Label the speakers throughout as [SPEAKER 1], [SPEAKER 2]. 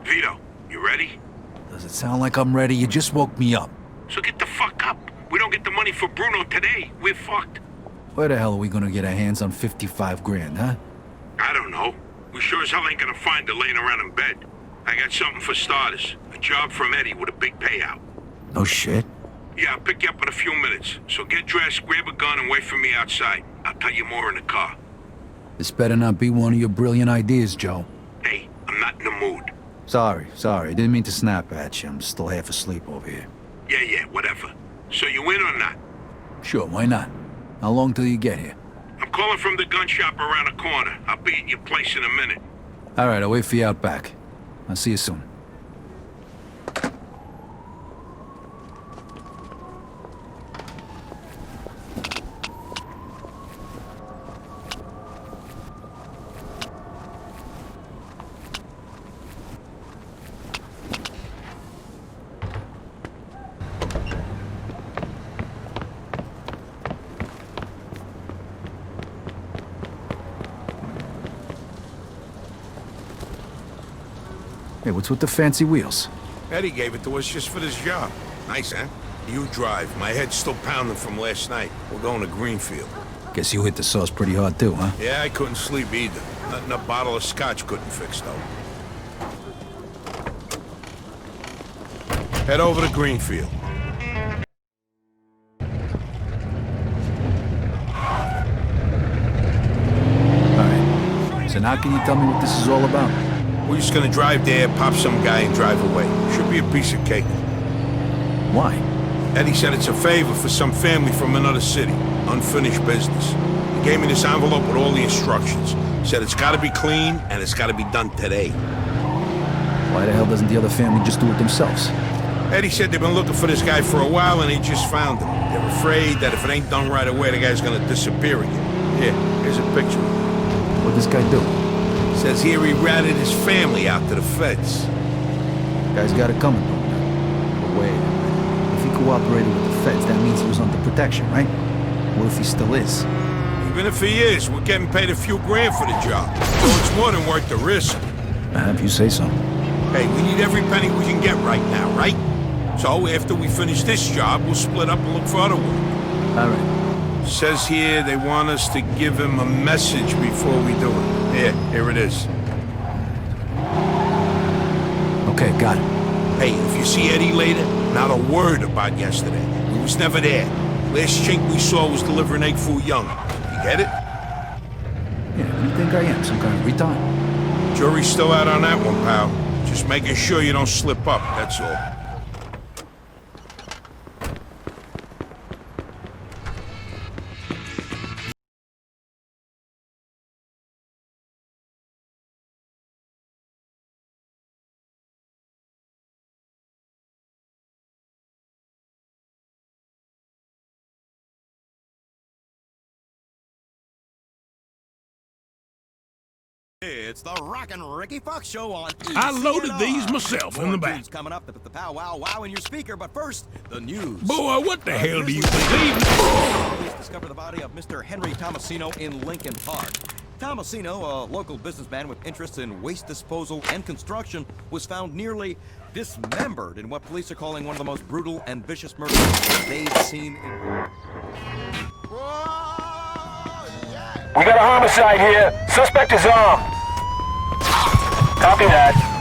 [SPEAKER 1] Vito, you ready?
[SPEAKER 2] Does it sound like I'm ready? You just woke me up.
[SPEAKER 1] So get the fuck up. We don't get the money for Bruno today, we're fucked.
[SPEAKER 2] Where the hell are we gonna get our hands on 55 grand, huh?
[SPEAKER 1] I don't know. We sure as hell ain't gonna find her laying around in bed. I got something for starters. A job from Eddie with a big payout.
[SPEAKER 2] No shit.
[SPEAKER 1] Yeah, I'll pick you up in a few minutes. So get dressed, grab a gun, and wait for me outside. I'll tell you more in the car.
[SPEAKER 2] This better not be one of your brilliant ideas, Joe.
[SPEAKER 1] Hey, I'm not in the mood.
[SPEAKER 2] Sorry. Didn't mean to snap at you. I'm still half asleep over here.
[SPEAKER 1] Yeah, whatever. So you in or not?
[SPEAKER 2] Sure, why not? How long till you get here?
[SPEAKER 1] I'm calling from the gun shop around the corner. I'll be at your place in a minute.
[SPEAKER 2] All right, I'll wait for you out back. I'll see you soon. Hey, what's with the fancy wheels?
[SPEAKER 1] Eddie gave it to us just for this job. Nice, huh? You drive. My head's still pounding from last night. We're going to Greenfield.
[SPEAKER 2] Guess you hit the sauce pretty hard too, huh?
[SPEAKER 1] Yeah, I couldn't sleep either. Nothing a bottle of scotch couldn't fix, though. Head over to Greenfield.
[SPEAKER 2] Alright. So now can you tell me what this is all about?
[SPEAKER 1] We're just gonna drive there, pop some guy, and drive away. Should be a piece of cake.
[SPEAKER 2] Why?
[SPEAKER 1] Eddie said it's a favor for some family from another city. Unfinished business. He gave me this envelope with all the instructions. Said it's gotta be clean, and it's gotta be done today.
[SPEAKER 2] Why the hell doesn't the other family just do it themselves?
[SPEAKER 1] Eddie said they've been looking for this guy for a while, and they just found him. They're afraid that if it ain't done right away, the guy's gonna disappear again. Here, here's a picture.
[SPEAKER 2] What'd this guy do?
[SPEAKER 1] Says here he ratted his family out to the feds.
[SPEAKER 2] Guy's got it coming, don't he? But wait a minute. If he cooperated with the feds, that means he was under protection, right? What if he still is?
[SPEAKER 1] Even if he is, we're getting paid a few grand for the job. So it's more than worth the risk.
[SPEAKER 2] If you say so.
[SPEAKER 1] Hey, we need every penny we can get right now, right? So after we finish this job, we'll split up and look for other work.
[SPEAKER 2] All right.
[SPEAKER 1] Says here they want us to give him a message before we do it. Here it is.
[SPEAKER 2] Okay, got it.
[SPEAKER 1] Hey, if you see Eddie later, not a word about yesterday. We was never there. Last chink we saw was delivering egg foo young. You get it?
[SPEAKER 2] Yeah, who do you think I am? Some kind of retard?
[SPEAKER 1] Jury's still out on that one, pal. Just making sure you don't slip up, that's all.
[SPEAKER 3] It's the Rockin' Ricky Fox Show on
[SPEAKER 4] I loaded these myself in the back.
[SPEAKER 3] Coming up to put the pow wow wow in your speaker, but first, the news.
[SPEAKER 4] Boy, what the hell do you believe?
[SPEAKER 3] Police discovered the body of Mr. Henry Tomasino in Lincoln Park. Tomasino, a local businessman with interests in waste disposal and construction, was found nearly dismembered in what police are calling one of the most brutal and vicious murders they've seen in...
[SPEAKER 5] We got a homicide here. Suspect is armed. Copy that.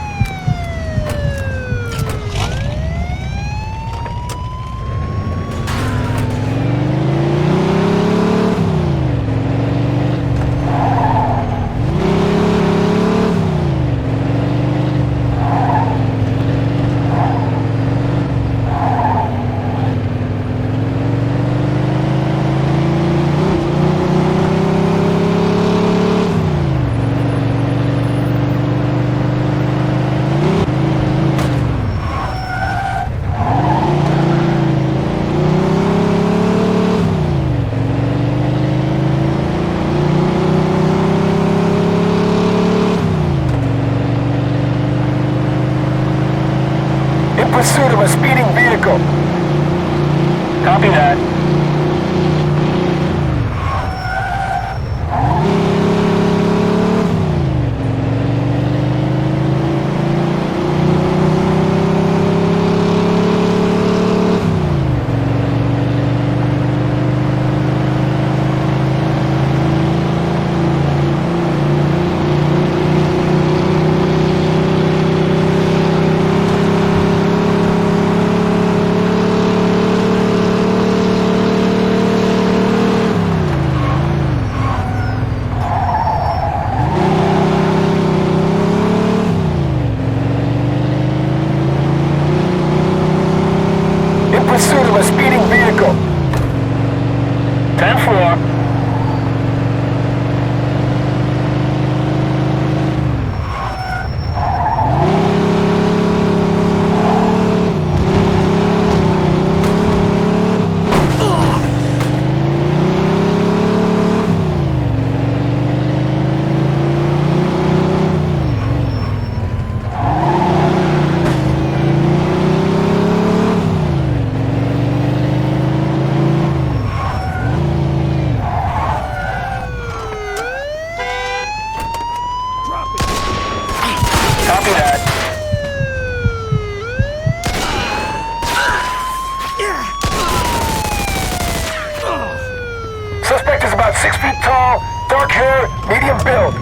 [SPEAKER 5] Mark here, medium build.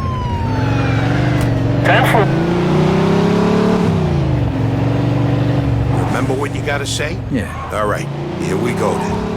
[SPEAKER 5] 10-4.
[SPEAKER 1] Remember what you gotta say?
[SPEAKER 2] Yeah.
[SPEAKER 1] All right, here we go then.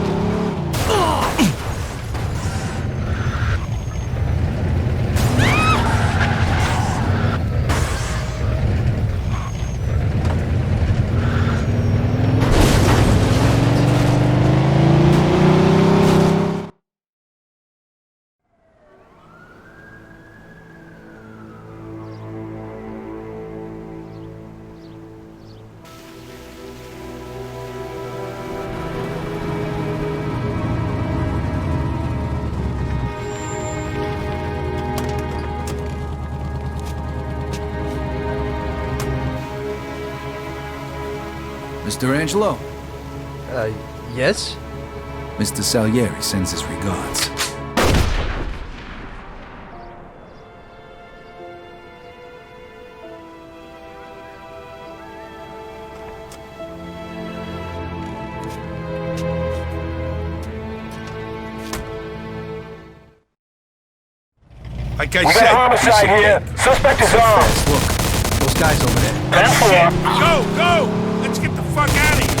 [SPEAKER 2] Mr. Angelo,
[SPEAKER 6] Yes?
[SPEAKER 2] Mr. Salieri sends his regards.
[SPEAKER 1] Like I
[SPEAKER 5] We
[SPEAKER 1] said,
[SPEAKER 5] got a homicide here. Suspect is armed.
[SPEAKER 2] Look, those guys over there.
[SPEAKER 5] 10-4.
[SPEAKER 4] Go! Let's get the fuck out of here!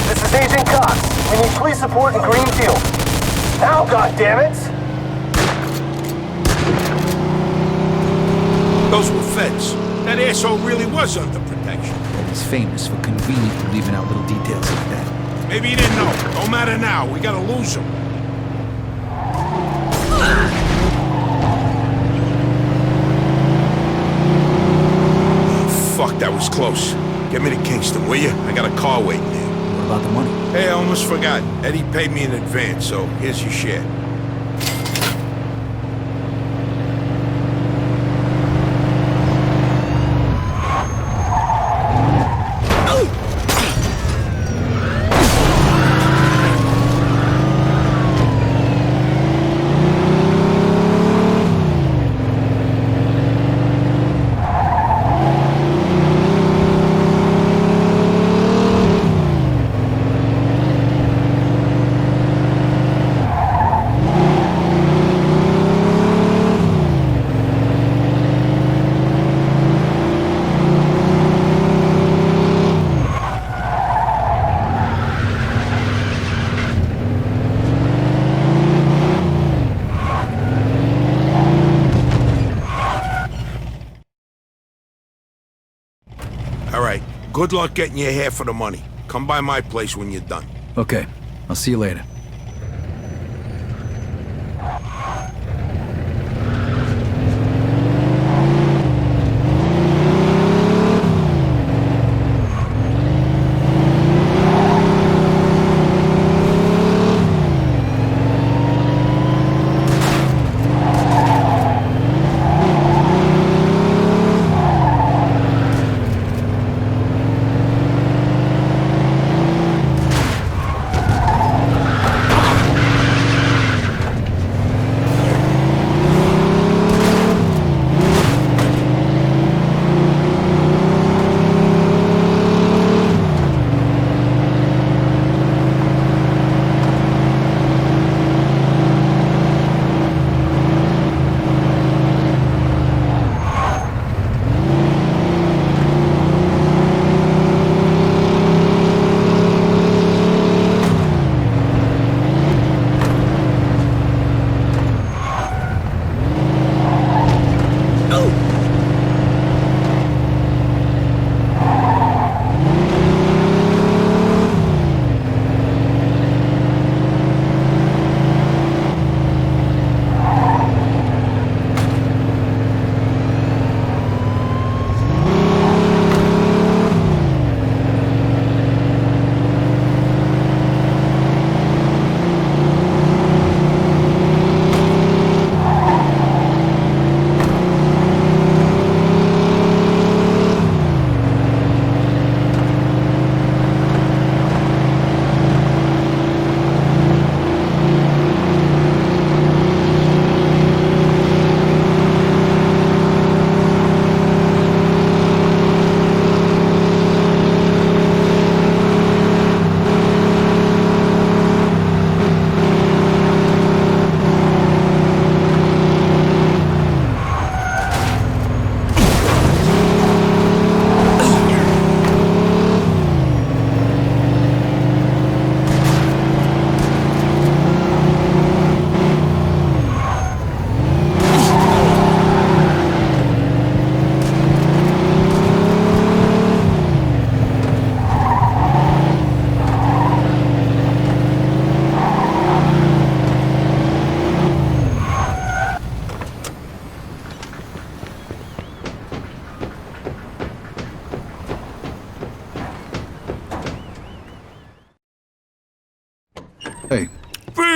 [SPEAKER 5] This is Agent Cox. We need police support in Greenfield. Now, goddammit!
[SPEAKER 1] those were feds. That asshole really was under protection.
[SPEAKER 2] He's famous for conveniently leaving out little details like that.
[SPEAKER 1] Maybe you didn't know. Don't matter now. We gotta lose him. Fuck, that was close. Get me to Kingston, will you? I got a car waiting there.
[SPEAKER 2] What about the money?
[SPEAKER 1] Hey, I almost forgot. Eddie paid me in advance, so here's your share. All right. Good luck getting your half of the money. Come by my place when you're done.
[SPEAKER 2] Okay, I'll see you later.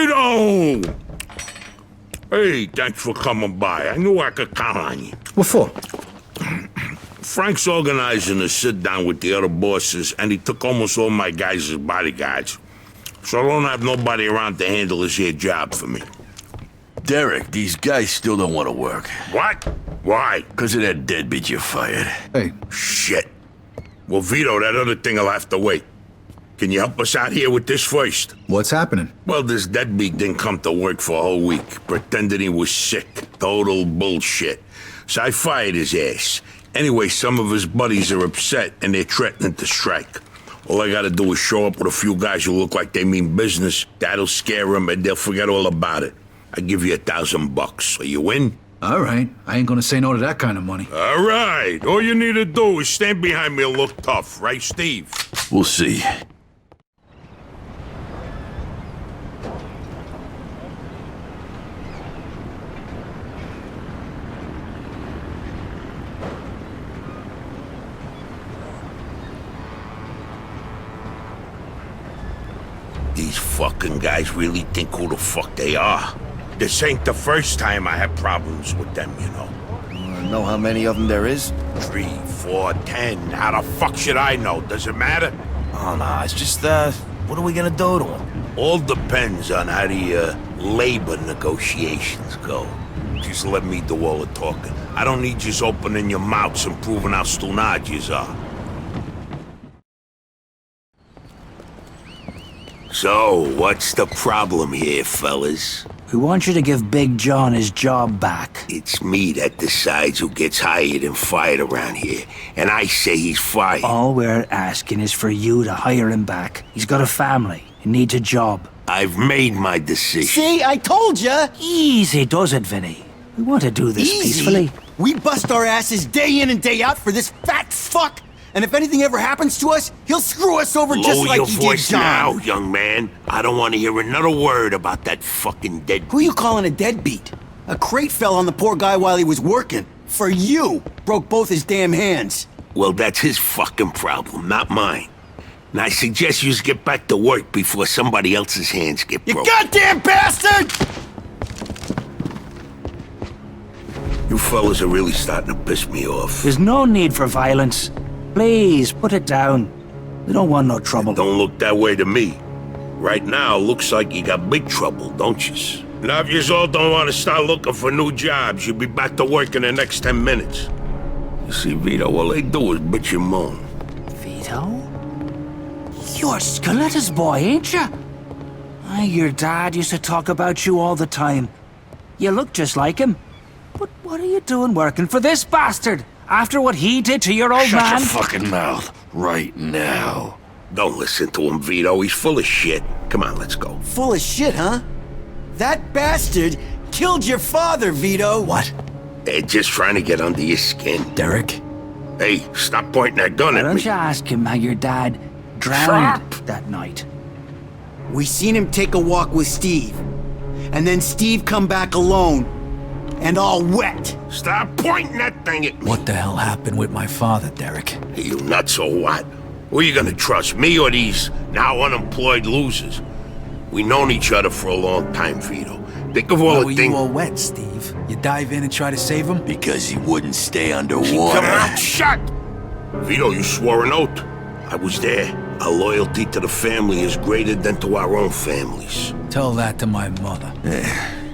[SPEAKER 1] Vito! Hey, thanks for coming by. I knew I could count on you.
[SPEAKER 2] What for?
[SPEAKER 1] Frank's organizing a sit-down with the other bosses, and he took almost all my guys as bodyguards. So I don't have nobody around to handle this here job for me.
[SPEAKER 7] Derek, these guys still don't want to work.
[SPEAKER 1] What? Why?
[SPEAKER 7] Because of that deadbeat you fired.
[SPEAKER 2] Hey,
[SPEAKER 1] Shit. Well, Vito, that other thing will have to wait. Can you help us out here with this first?
[SPEAKER 2] what's happening?
[SPEAKER 1] Well, this deadbeat didn't come to work for a whole week, pretending he was sick. Total bullshit. So I fired his ass. Anyway, some of his buddies are upset, and they're threatening to strike. All I gotta do is show up with a few guys who look like they mean business. That'll scare them, and they'll forget all about it. I give you $1,000. So you in?
[SPEAKER 2] All right, I ain't gonna say no to that kind of money.
[SPEAKER 1] All right. All you need to do is stand behind me and look tough, right, Steve?
[SPEAKER 7] We'll see.
[SPEAKER 1] These fucking guys really think who the fuck they are. This ain't the first time I had problems with them, you know.
[SPEAKER 3] Know how many of them there is?
[SPEAKER 1] 3, 4, 10. How the fuck should I know? Does it matter?
[SPEAKER 3] Oh, no, it's just, what are we gonna do to them?
[SPEAKER 1] All depends on how the labor negotiations go. Just let me do all the talking. I don't need you opening your mouths and proving how stunad yous are. So, what's the problem here, fellas?
[SPEAKER 8] We want you to give Big John his job back.
[SPEAKER 1] It's me that decides who gets hired and fired around here, and I say he's fired.
[SPEAKER 8] All we're asking is for you to hire him back. He's got a family. He needs a job.
[SPEAKER 1] I've made my decision.
[SPEAKER 9] See, I told ya!
[SPEAKER 8] Easy does it, Vinny. We want to do this peacefully.
[SPEAKER 9] We bust our asses day in and day out for this fat fuck! And if anything ever happens to us, he'll screw us over just like
[SPEAKER 1] Lower
[SPEAKER 9] he
[SPEAKER 1] your
[SPEAKER 9] did
[SPEAKER 1] voice
[SPEAKER 9] John.
[SPEAKER 1] now, young man. I don't want to hear another word about that fucking dead.
[SPEAKER 9] Who you calling a deadbeat? A crate fell on the poor guy while he was working. For you! Broke both his damn hands.
[SPEAKER 1] Well, that's his fucking problem, not mine. And I suggest you get back to work before somebody else's hands get
[SPEAKER 9] You
[SPEAKER 1] broken.
[SPEAKER 9] goddamn bastard!
[SPEAKER 1] You fellas are really starting to piss me off.
[SPEAKER 8] There's no need for violence. Please, put it down. We don't want no trouble.
[SPEAKER 1] Don't look that way to me. Right now, looks like you got big trouble, don't you? Now, if you all don't want to start looking for new jobs, you'll be back to work in the next 10 minutes. You see, Vito, all they do is bitch and moan.
[SPEAKER 8] Vito? You're Scoletta's boy, ain't you? Your dad used to talk about you all the time. You look just like him. But what are you doing working for this bastard? After what he did to your old man?
[SPEAKER 7] Shut your fucking mouth right now.
[SPEAKER 1] Don't listen to him, Vito. He's full of shit. Come on, let's go.
[SPEAKER 9] Full of shit, huh? That bastard killed your father, Vito.
[SPEAKER 2] What?
[SPEAKER 1] They're just trying to get under your skin.
[SPEAKER 2] Derek?
[SPEAKER 1] Hey, stop pointing that gun
[SPEAKER 8] Why
[SPEAKER 1] at
[SPEAKER 8] don't
[SPEAKER 1] me.
[SPEAKER 8] you ask him how your dad drowned that night?
[SPEAKER 9] We seen him take a walk with Steve. And then Steve come back alone. And all wet.
[SPEAKER 1] Stop pointing that thing at me.
[SPEAKER 2] What the hell happened with my father, Derek?
[SPEAKER 1] Hey, you nuts or what? Who are you gonna trust, me or these now unemployed losers? We known each other for a long time, Vito. Think of all
[SPEAKER 2] Why
[SPEAKER 1] the
[SPEAKER 2] were
[SPEAKER 1] things.
[SPEAKER 2] you all wet, Steve? You dive in and try to save him?
[SPEAKER 7] Because he wouldn't stay underwater.
[SPEAKER 1] Come out, shut! Vito, you swore an oath. I was there. Our loyalty to the family is greater than to our own families.
[SPEAKER 2] Tell that to my mother.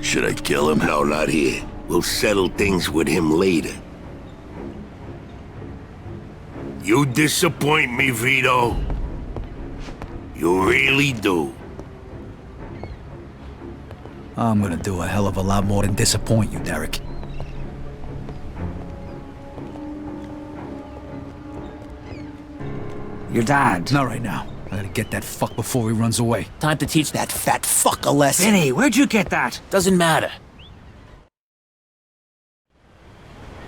[SPEAKER 7] Should I kill him?
[SPEAKER 1] No, not here. We'll settle things with him later. You disappoint me, Vito. You really do.
[SPEAKER 2] I'm gonna do a hell of a lot more than disappoint you, Derek.
[SPEAKER 8] Your dad.
[SPEAKER 2] Not right now. I gotta get that fuck before he runs away.
[SPEAKER 9] Time to teach that fat fuck a lesson.
[SPEAKER 8] Vinny, where'd you get that?
[SPEAKER 9] Doesn't matter.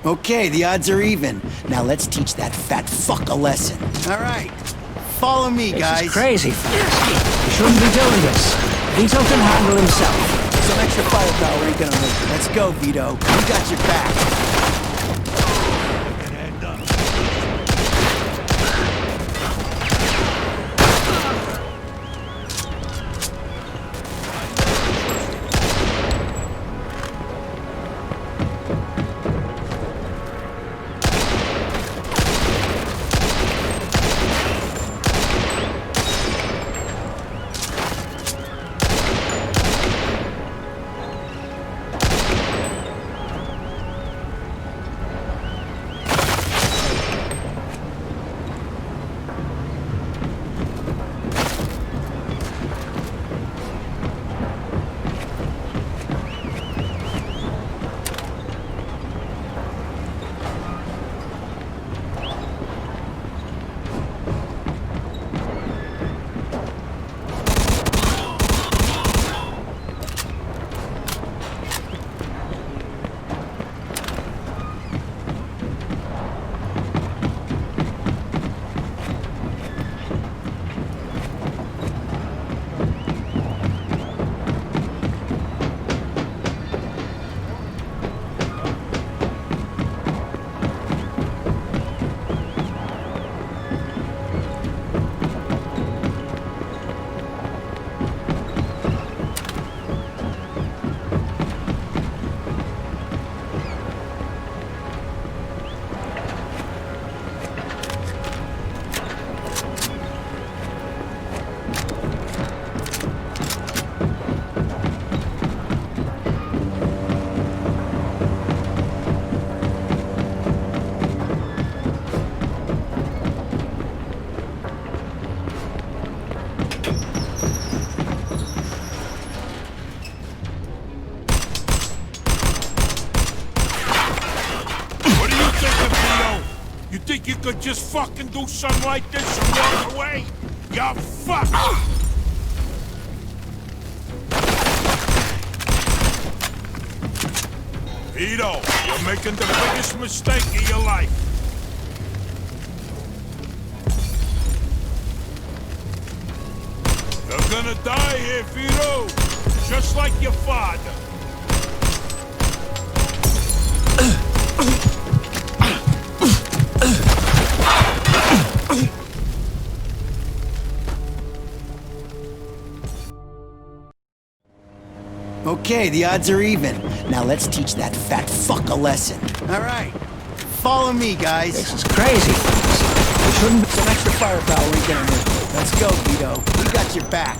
[SPEAKER 9] Okay, the odds are even. Now let's teach that fat fuck a lesson. All right. Follow me, guys.
[SPEAKER 8] This is crazy. You shouldn't be doing this. Vito can handle himself.
[SPEAKER 9] Some extra firepower ain't gonna hurt you. Let's go, Vito. We got your back.
[SPEAKER 4] think you could just fucking do something like this and walk away? You're fucked! Vito, you're making the biggest mistake of your life. You're gonna die here, Vito, just like your father.
[SPEAKER 9] Okay, the odds are even. Now let's teach that fat fuck a lesson. All right, follow me, guys.
[SPEAKER 8] This is crazy. We shouldn't...
[SPEAKER 9] Some extra firepower ain't gonna hurt. Let's go, Vito. We got your back.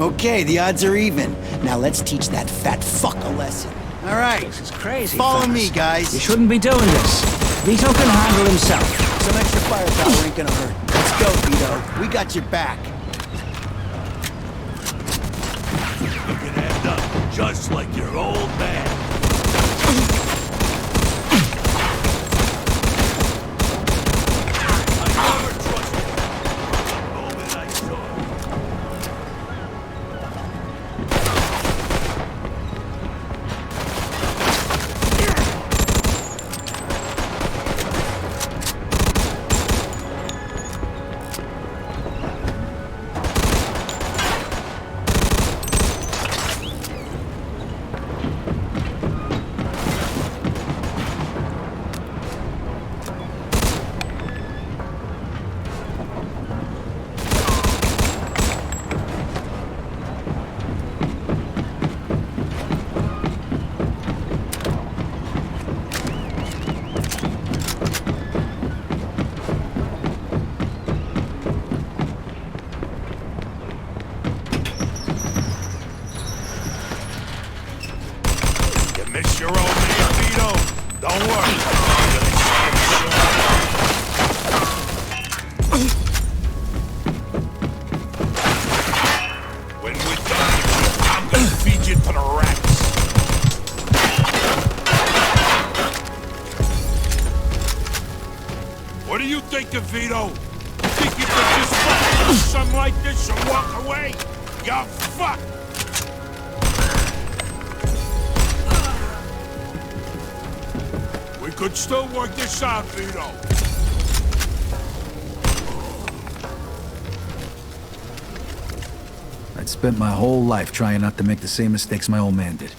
[SPEAKER 9] Okay, the odds are even. Now let's teach that fat fuck a lesson. All right.
[SPEAKER 8] This is crazy.
[SPEAKER 9] Follow
[SPEAKER 8] fellas.
[SPEAKER 9] me, guys.
[SPEAKER 8] You shouldn't be doing this. Vito can handle himself.
[SPEAKER 9] Some extra firepower ain't gonna hurt. Let's go, Vito. We got your back.
[SPEAKER 7] You can end up just like your old man. I never trusted you. The moment I saw you.
[SPEAKER 4] Miss your old man, Vito. Don't worry. When we're done, I'm gonna feed you to the rats. What do you think of Vito? Think you could just fucking do something like this and walk away? You're fucked. We could still work this out, Vito.
[SPEAKER 2] I'd spent my whole life trying not to make the same mistakes my old man did.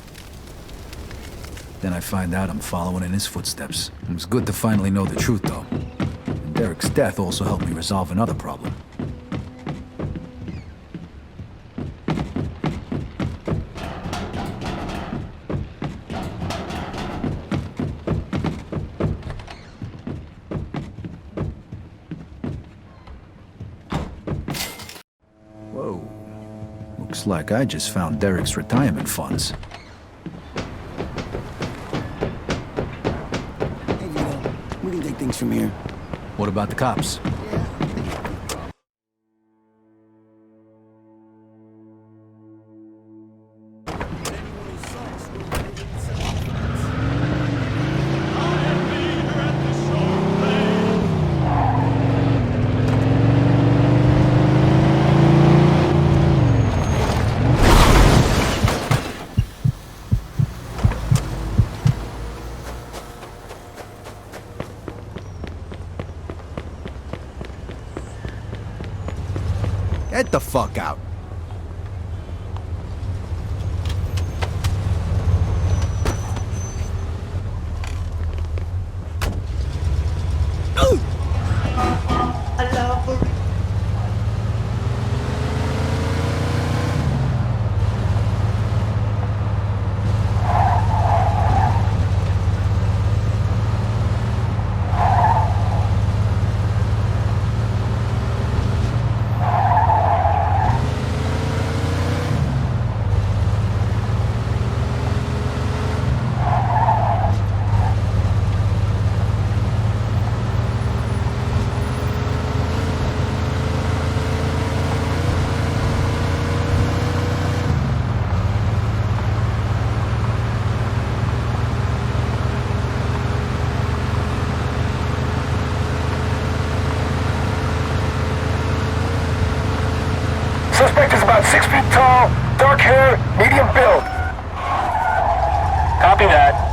[SPEAKER 2] Then I find out I'm following in his footsteps. It was good to finally know the truth, though. And Derek's death also helped me resolve another problem. Whoa. Looks like I just found Derek's retirement funds.
[SPEAKER 9] Hey, Vito. We can take things from here.
[SPEAKER 2] What about the cops? Get the fuck out.
[SPEAKER 5] Suspect is about 6 feet tall, dark hair, medium build. Copy that.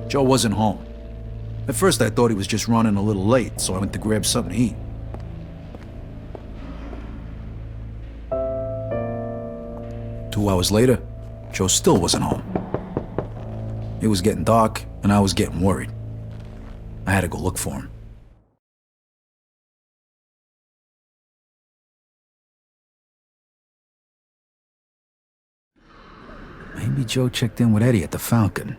[SPEAKER 2] Joe wasn't home. At first I thought he was just running a little late, so I went to grab something to eat. Two hours later, Joe still wasn't home. It was getting dark, and I was getting worried. I had to go look for him. Maybe Joe checked in with Eddie at the Falcon.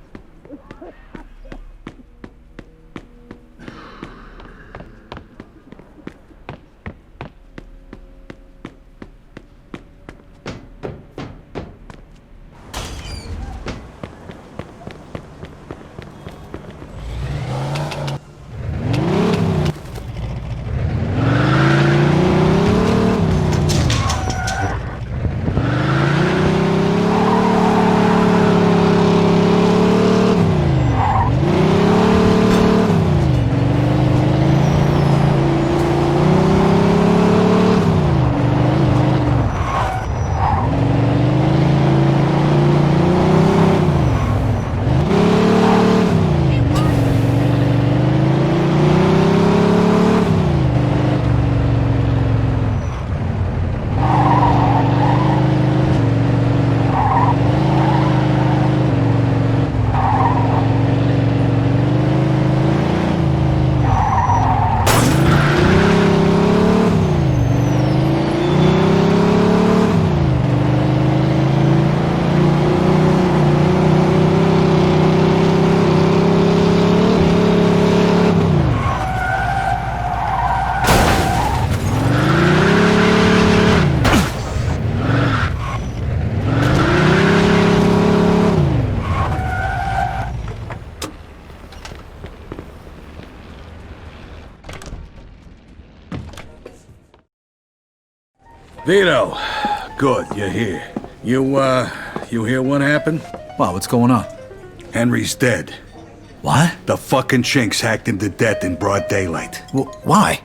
[SPEAKER 7] Vito, good, you're here. You hear what happened?
[SPEAKER 2] Wow, what's going on?
[SPEAKER 7] Henry's dead.
[SPEAKER 2] What?
[SPEAKER 7] The fucking chinks hacked him to death in broad daylight.
[SPEAKER 2] Well, why?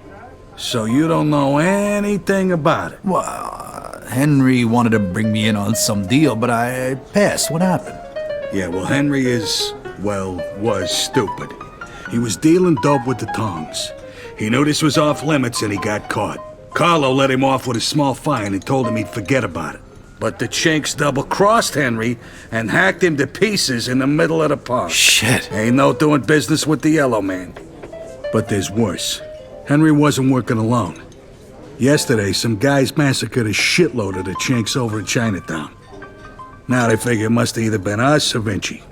[SPEAKER 7] So you don't know anything about it?
[SPEAKER 2] Well, Henry wanted to bring me in on some deal, but I passed. What happened?
[SPEAKER 7] Yeah, well, Henry was stupid. He was dealing dope with the tongs. He knew this was off limits and he got caught. Carlo let him off with a small fine and told him he'd forget about it. But the chinks double-crossed Henry and hacked him to pieces in the middle of the park.
[SPEAKER 2] Shit.
[SPEAKER 7] Ain't no doing business with the Yellow Man. But there's worse. Henry wasn't working alone. Yesterday, some guys massacred a shitload of the chinks over in Chinatown. Now they figure it must have either been us or Vinci.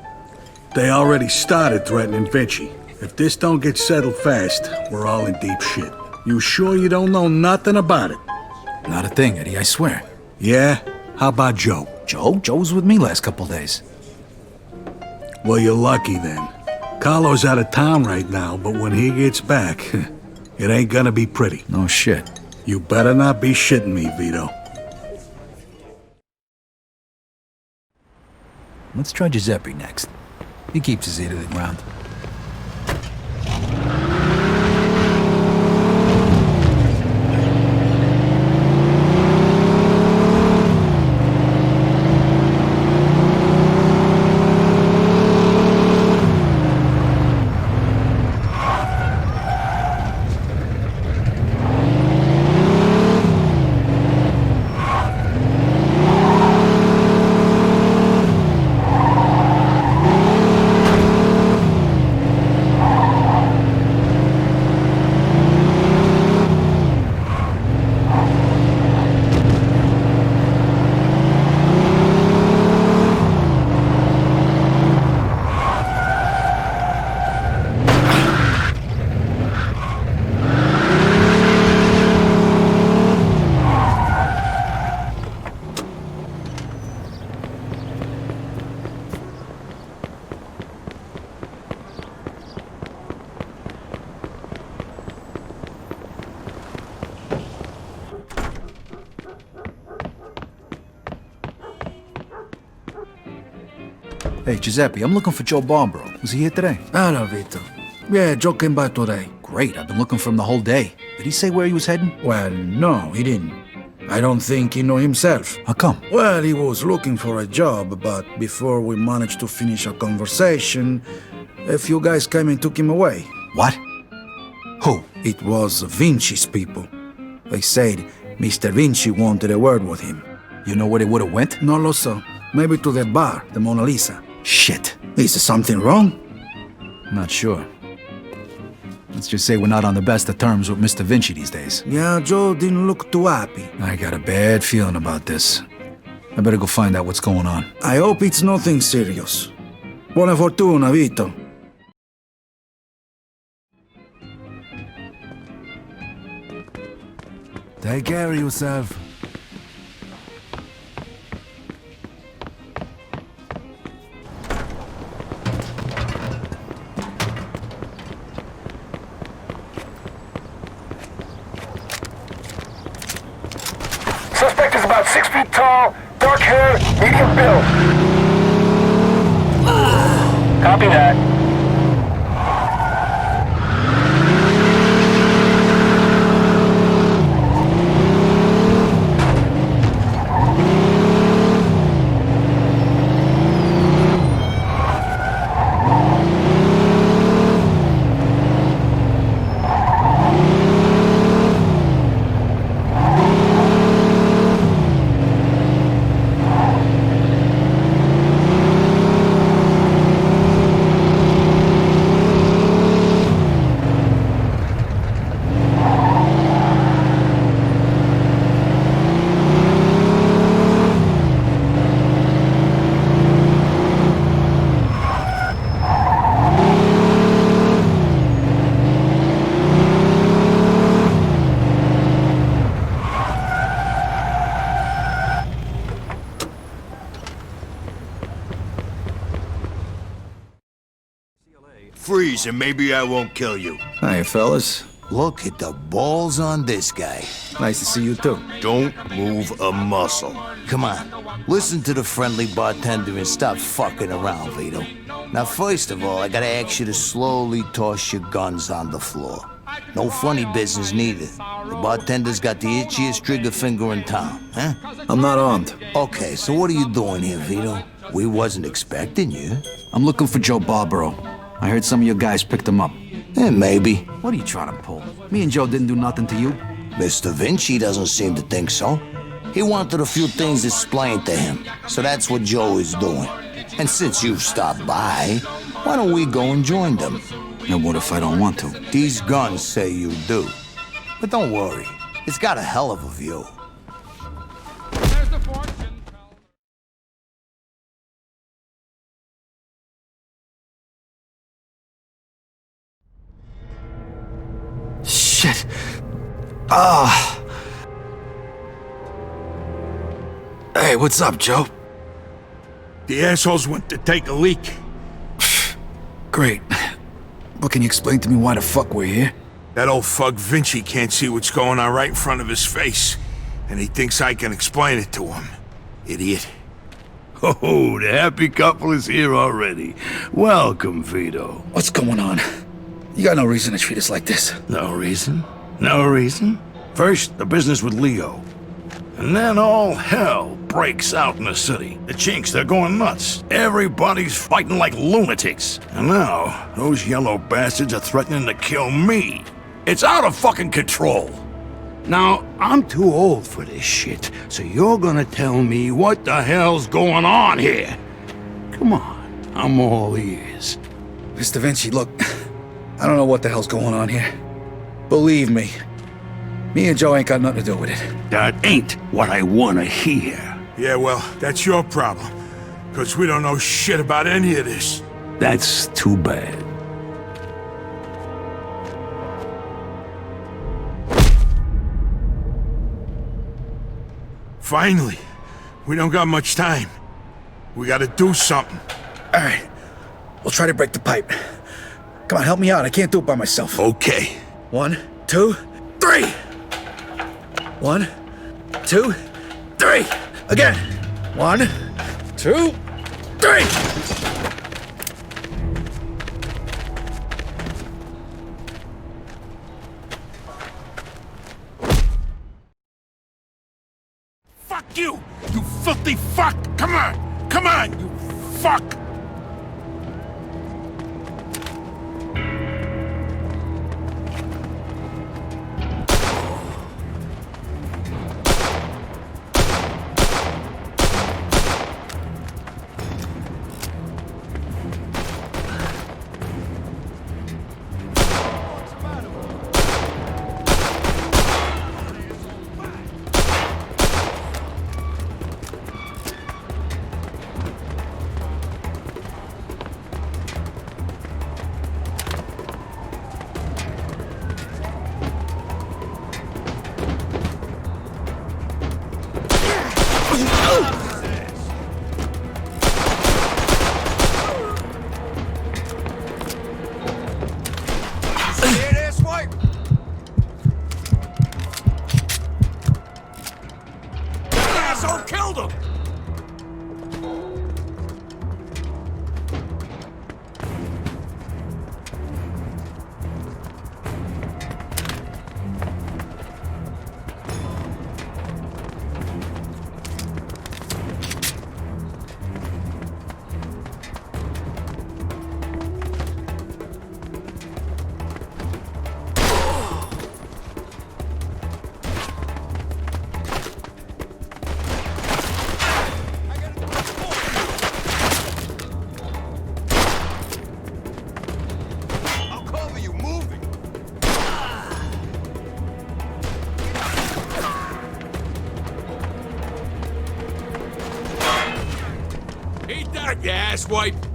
[SPEAKER 7] They already started threatening Vinci. If this don't get settled fast, we're all in deep shit. You sure you don't know nothing about it?
[SPEAKER 2] Not a thing, Eddie, I swear.
[SPEAKER 7] Yeah? How about Joe?
[SPEAKER 2] Joe? Joe was with me last couple days.
[SPEAKER 7] Well, you're lucky then. Carlo's out of town right now, but when he gets back, it ain't gonna be pretty.
[SPEAKER 2] No shit.
[SPEAKER 7] You better not be shitting me, Vito.
[SPEAKER 2] Let's try Giuseppe next. He keeps his ear to the ground. Hey, Giuseppe, I'm looking for Joe Barbaro. Was he here today?
[SPEAKER 10] Hello, Vito. Yeah, Joe came by today.
[SPEAKER 2] Great, I've been looking for him the whole day. Did he say where he was heading?
[SPEAKER 10] Well, no, he didn't. I don't think he knew himself.
[SPEAKER 2] How come?
[SPEAKER 10] Well, he was looking for a job, but before we managed to finish our conversation, A few guys came and took him away.
[SPEAKER 2] What? Who?
[SPEAKER 10] It was Vinci's people. They said Mr. Vinci wanted a word with him.
[SPEAKER 2] You know where they would have went?
[SPEAKER 10] No lo so. Maybe to that bar, the Mona Lisa.
[SPEAKER 2] Shit.
[SPEAKER 10] Is there something wrong?
[SPEAKER 2] Not sure. Let's just say we're not on the best of terms with Mr. Vinci these days.
[SPEAKER 10] Yeah, Joe didn't look too happy.
[SPEAKER 2] I got a bad feeling about this. I better go find out what's going on.
[SPEAKER 10] I hope it's nothing serious. Buona fortuna, Vito.
[SPEAKER 2] Take care of yourself.
[SPEAKER 5] Suspect is about 6 feet tall, dark hair, medium build. Copy that.
[SPEAKER 4] Freeze and maybe I won't kill you.
[SPEAKER 2] Hi, fellas.
[SPEAKER 11] Look at the balls on this guy.
[SPEAKER 2] Nice to see you, too.
[SPEAKER 4] Don't move a muscle.
[SPEAKER 11] Come on, listen to the friendly bartender and stop fucking around, Vito. Now, first of all, I gotta ask you to slowly toss your guns on the floor. No funny business neither. The bartender's got the itchiest trigger finger in town, huh?
[SPEAKER 2] I'm not armed.
[SPEAKER 11] Okay, so what are you doing here, Vito? We wasn't expecting you.
[SPEAKER 2] I'm looking for Joe Barbaro. I heard some of your guys picked him up.
[SPEAKER 11] Maybe.
[SPEAKER 2] What are you trying to pull? Me and Joe didn't do nothing to you.
[SPEAKER 11] Mr. Vinci doesn't seem to think so. He wanted a few things explained to him, so that's what Joe is doing. And since you've stopped by, why don't we go and join them?
[SPEAKER 2] And what if I don't want to?
[SPEAKER 11] These guns say you do. But don't worry, it's got a hell of a view.
[SPEAKER 2] Shit. Ah. Hey, what's up, Joe?
[SPEAKER 4] The assholes went to take a leak.
[SPEAKER 2] Great. But can you explain to me why the fuck we're here?
[SPEAKER 4] That old fuck Vinci can't see what's going on right in front of his face. And he thinks I can explain it to him. Idiot.
[SPEAKER 12] Oh, the happy couple is here already. Welcome, Vito.
[SPEAKER 2] What's going on? You got no reason to treat us like this.
[SPEAKER 12] No reason? No reason? First, the business with Leo. And then all hell breaks out in the city. The Chinks, they're going nuts. Everybody's fighting like lunatics. And now, those yellow bastards are threatening to kill me. It's out of fucking control. Now, I'm too old for this shit, so you're gonna tell me what the hell's going on here. Come on, I'm all ears.
[SPEAKER 2] Mr. Vinci, look, I don't know what the hell's going on here. Believe me, me and Joe ain't got nothing to do with it.
[SPEAKER 12] That ain't what I wanna hear.
[SPEAKER 4] Yeah, well, that's your problem. Because we don't know shit about any of this.
[SPEAKER 12] That's too bad.
[SPEAKER 4] Finally. We don't got much time. We gotta do something.
[SPEAKER 2] All right, we'll try to break the pipe. Come on, help me out. I can't do it by myself.
[SPEAKER 4] Okay.
[SPEAKER 2] 1, 2, 3. 1, 2, 3. Again. 1, 2, 3.
[SPEAKER 4] Fuck you! You filthy fuck! Come on! Come on, you fuck! asswipe!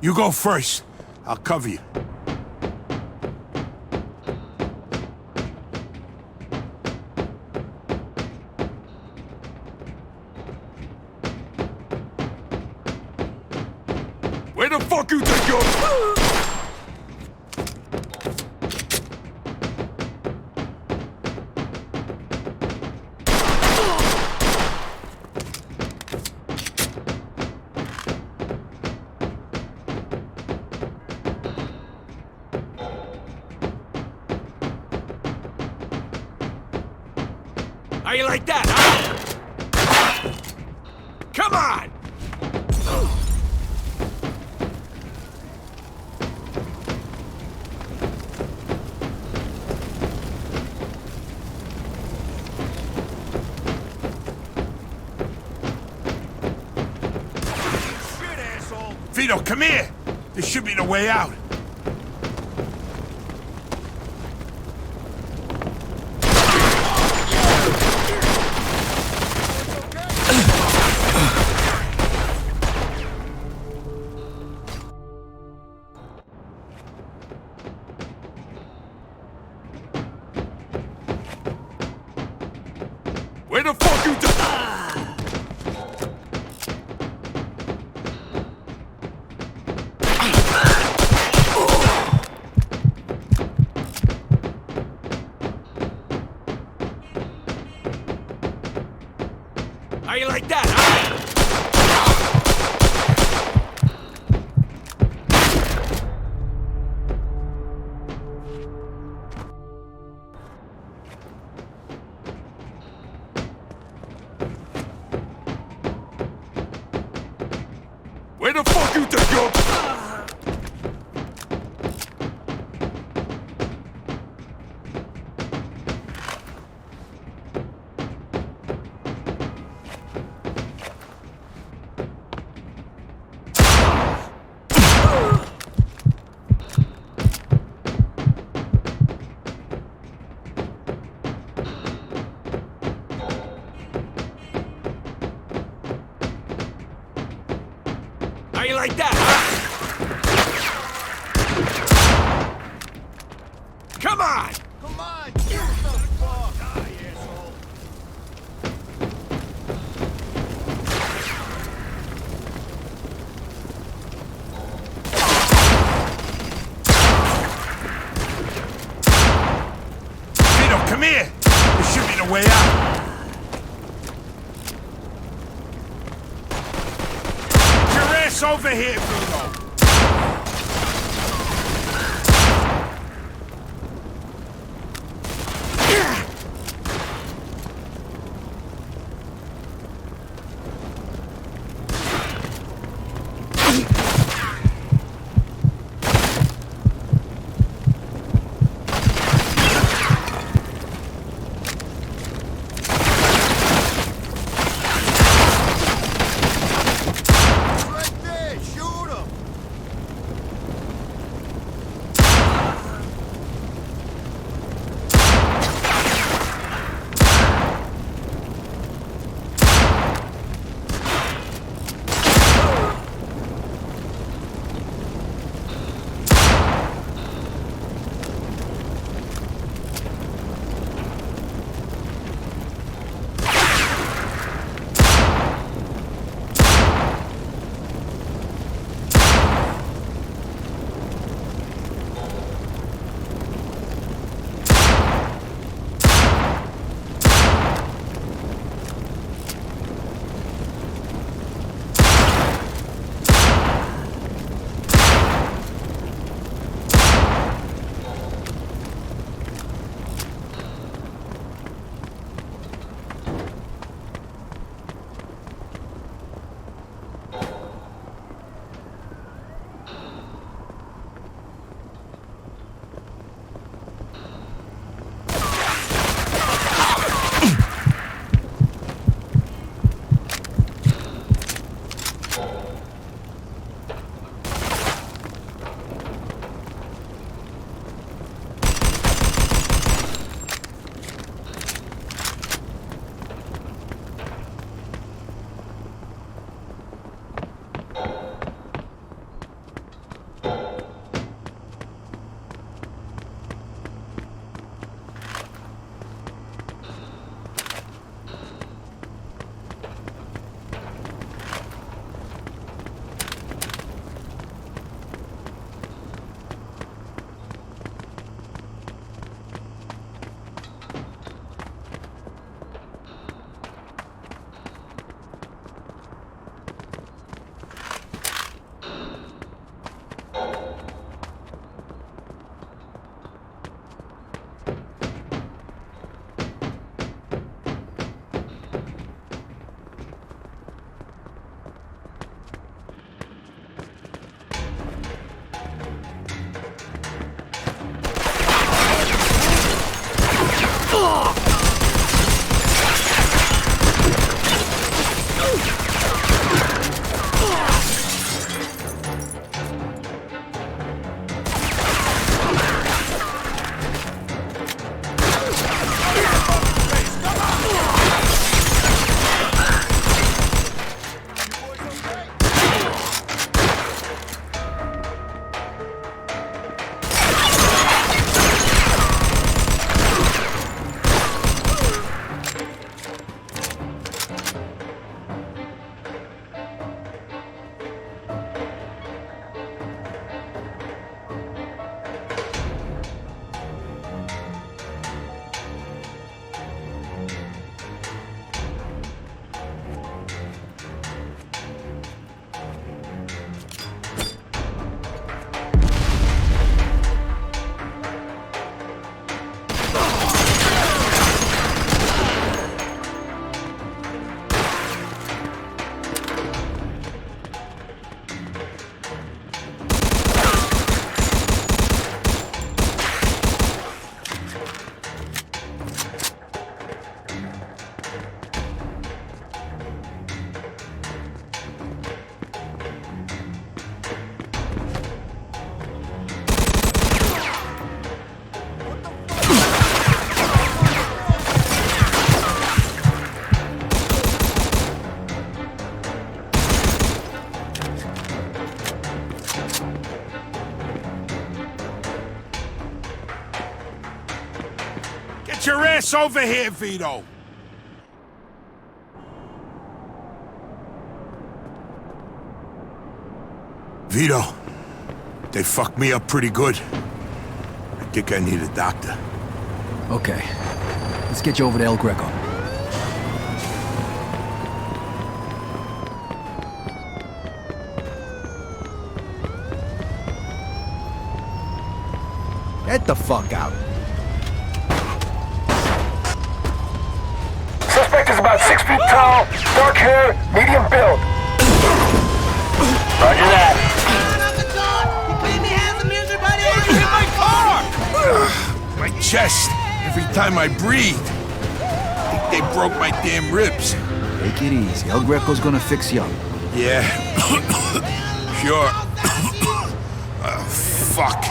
[SPEAKER 4] You go first. I'll cover you. Where the fuck you think you're... How you like that, huh? Come on! Shit, asshole! Vito, come here! This should be the way out. Where the fuck you How you like that, huh? Where the fuck you think you're... How you like that, huh? Come on! Come on! Get the fuck! Die, asshole! Vito, come here! This should be the way out. Over here, Vito! Get your ass over here, Vito! Vito, they fucked me up pretty good. I think I need a doctor.
[SPEAKER 2] Okay. Let's get you over to El Greco. Get the fuck out.
[SPEAKER 5] Suspect is about 6 feet tall, dark hair, medium build. Roger that.
[SPEAKER 4] My chest, every time I breathe. I think they broke my damn ribs.
[SPEAKER 2] Take it easy. El Greco's gonna fix you up.
[SPEAKER 4] Yeah. Sure. Fuck.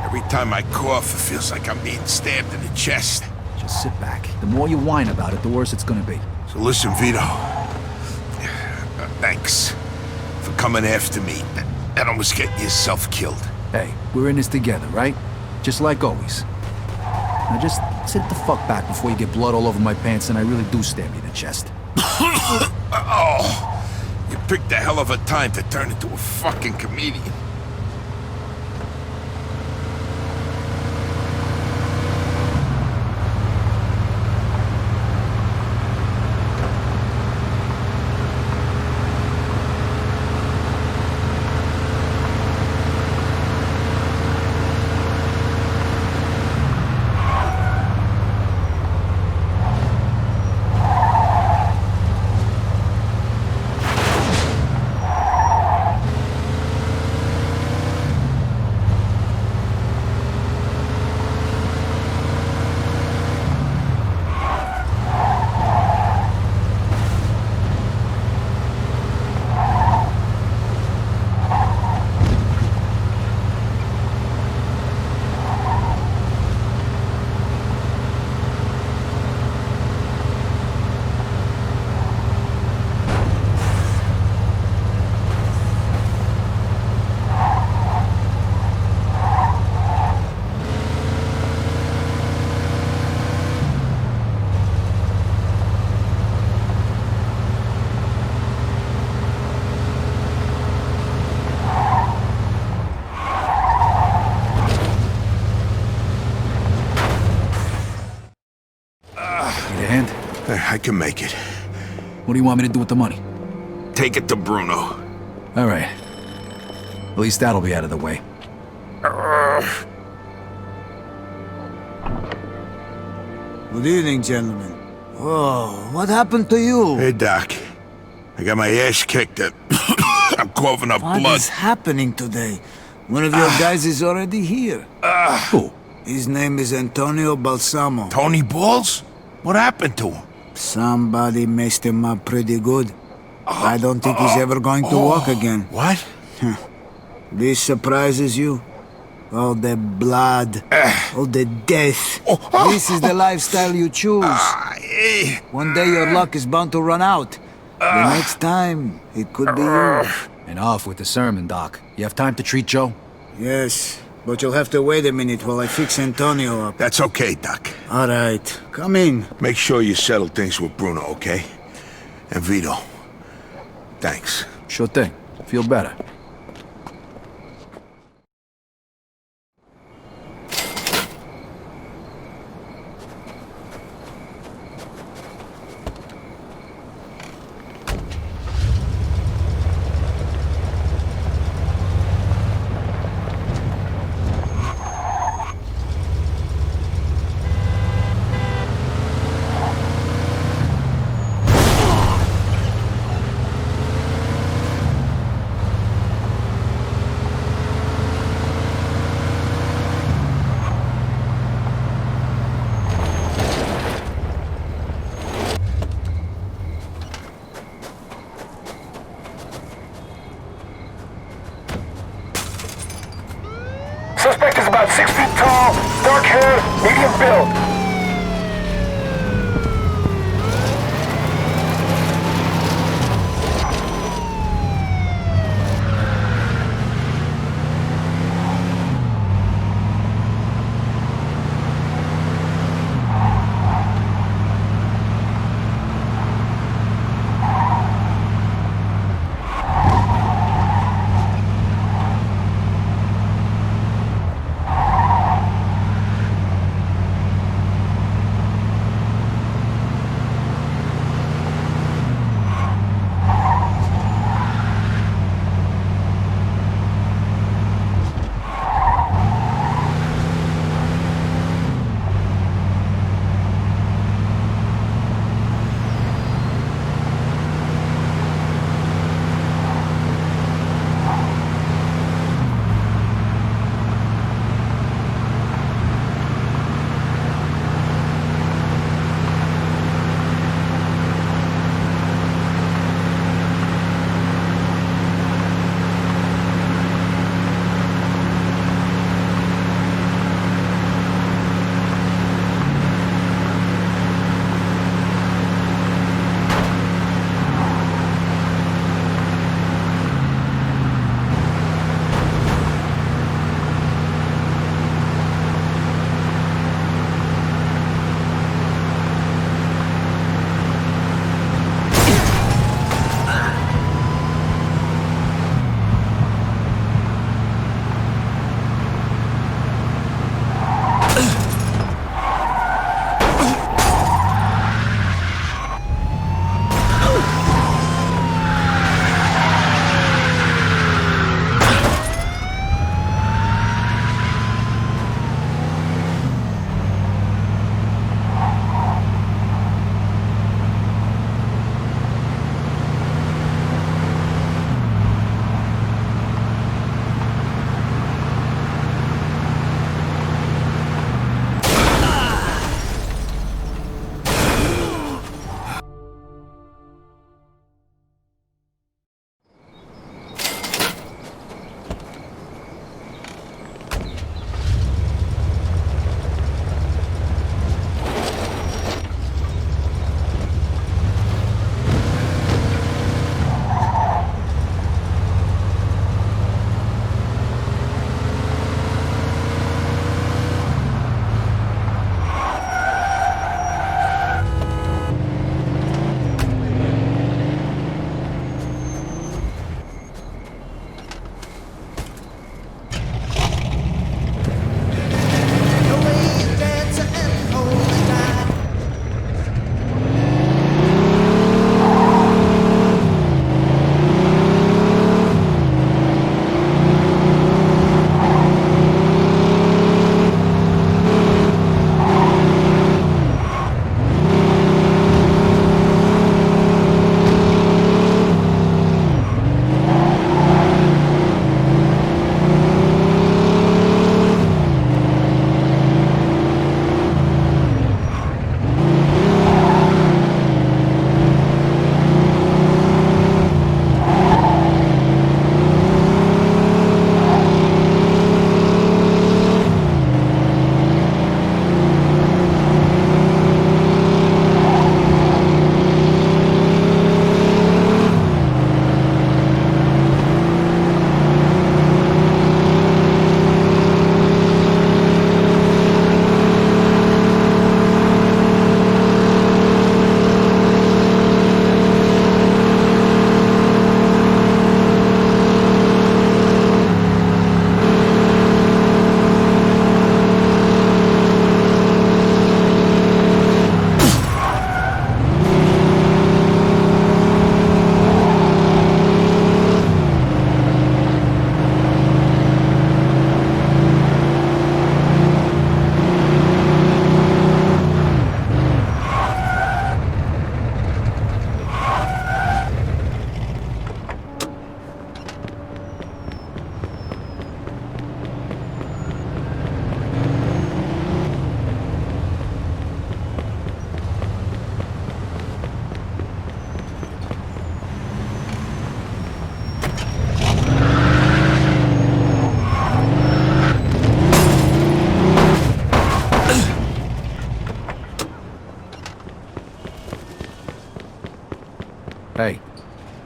[SPEAKER 4] Every time I cough, it feels like I'm being stabbed in the chest.
[SPEAKER 2] Just sit back. The more you whine about it, the worse it's gonna be.
[SPEAKER 4] So listen, Vito. Thanks for coming after me and almost getting yourself killed.
[SPEAKER 2] Hey, we're in this together, right? Just like always. Now just sit the fuck back before you get blood all over my pants and I really do stab you in the chest.
[SPEAKER 4] Oh, you picked a hell of a time to turn into a fucking comedian. I can make it.
[SPEAKER 2] What do you want me to do with the money?
[SPEAKER 4] Take it to Bruno.
[SPEAKER 2] All right. At least that'll be out of the way.
[SPEAKER 10] Good evening, gentlemen. Whoa, what happened to you?
[SPEAKER 4] Hey, Doc. I got my ass kicked. I'm coughing up blood.
[SPEAKER 10] What is happening today? One of your guys is already here.
[SPEAKER 2] Who?
[SPEAKER 10] His name is Antonio Balsamo.
[SPEAKER 4] Tony Balls? What happened to him?
[SPEAKER 10] Somebody messed him up pretty good. I don't think he's ever going to walk again.
[SPEAKER 4] What?
[SPEAKER 10] This surprises you? All the blood, all the death. This is the lifestyle you choose. One day your luck is bound to run out. The next time, it could be you.
[SPEAKER 2] And off with the sermon, Doc. You have time to treat Joe?
[SPEAKER 10] Yes, but you'll have to wait a minute while I fix Antonio up.
[SPEAKER 4] That's okay, Doc.
[SPEAKER 10] All right, come in.
[SPEAKER 4] Make sure you settle things with Bruno, okay? And Vito, thanks.
[SPEAKER 2] Sure thing. Feel better.
[SPEAKER 5] Suspect is about 6 feet tall, dark hair, medium build.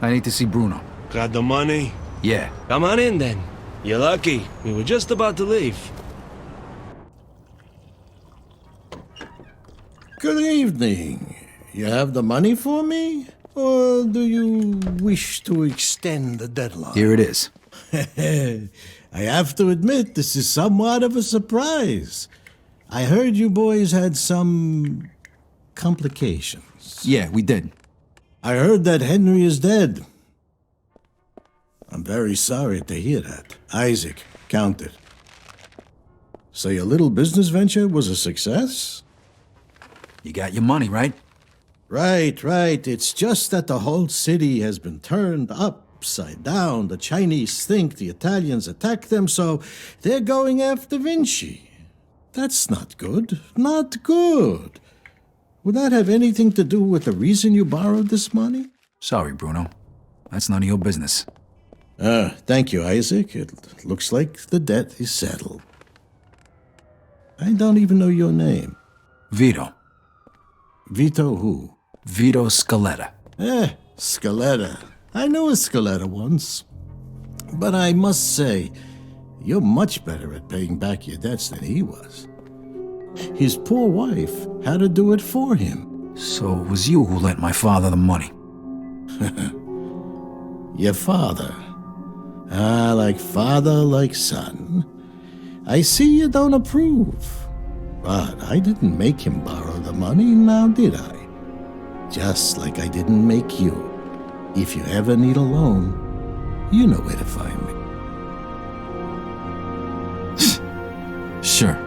[SPEAKER 2] I need to see Bruno.
[SPEAKER 13] Got the money?
[SPEAKER 2] Yeah.
[SPEAKER 13] Come on in then. You're lucky. We were just about to leave.
[SPEAKER 12] Good evening. You have the money for me? Or do you wish to extend the deadline?
[SPEAKER 2] Here it is.
[SPEAKER 12] I have to admit, this is somewhat of a surprise. I heard you boys had some complications.
[SPEAKER 2] Yeah, we did.
[SPEAKER 12] I heard that Henry is dead. I'm very sorry to hear that. Isaac, count it. So your little business venture was a success?
[SPEAKER 2] You got your money, right?
[SPEAKER 12] Right. It's just that the whole city has been turned upside down. The Chinese think the Italians attacked them, so they're going after Vinci. That's not good. Not good. Would that have anything to do with the reason you borrowed this money?
[SPEAKER 2] Sorry, Bruno. That's none of your business.
[SPEAKER 12] Thank you, Isaac. It looks like the debt is settled. I don't even know your name.
[SPEAKER 2] Vito.
[SPEAKER 12] Vito who?
[SPEAKER 2] Vito Scaletta.
[SPEAKER 12] Scaletta. I knew a Scaletta once. But I must say, you're much better at paying back your debts than he was. His poor wife had to do it for him.
[SPEAKER 2] So it was you who lent my father the money?
[SPEAKER 12] Your father? Like father, like son. I see you don't approve. But I didn't make him borrow the money, now did I? Just like I didn't make you. If you ever need a loan, you know where to find me.
[SPEAKER 2] Sure.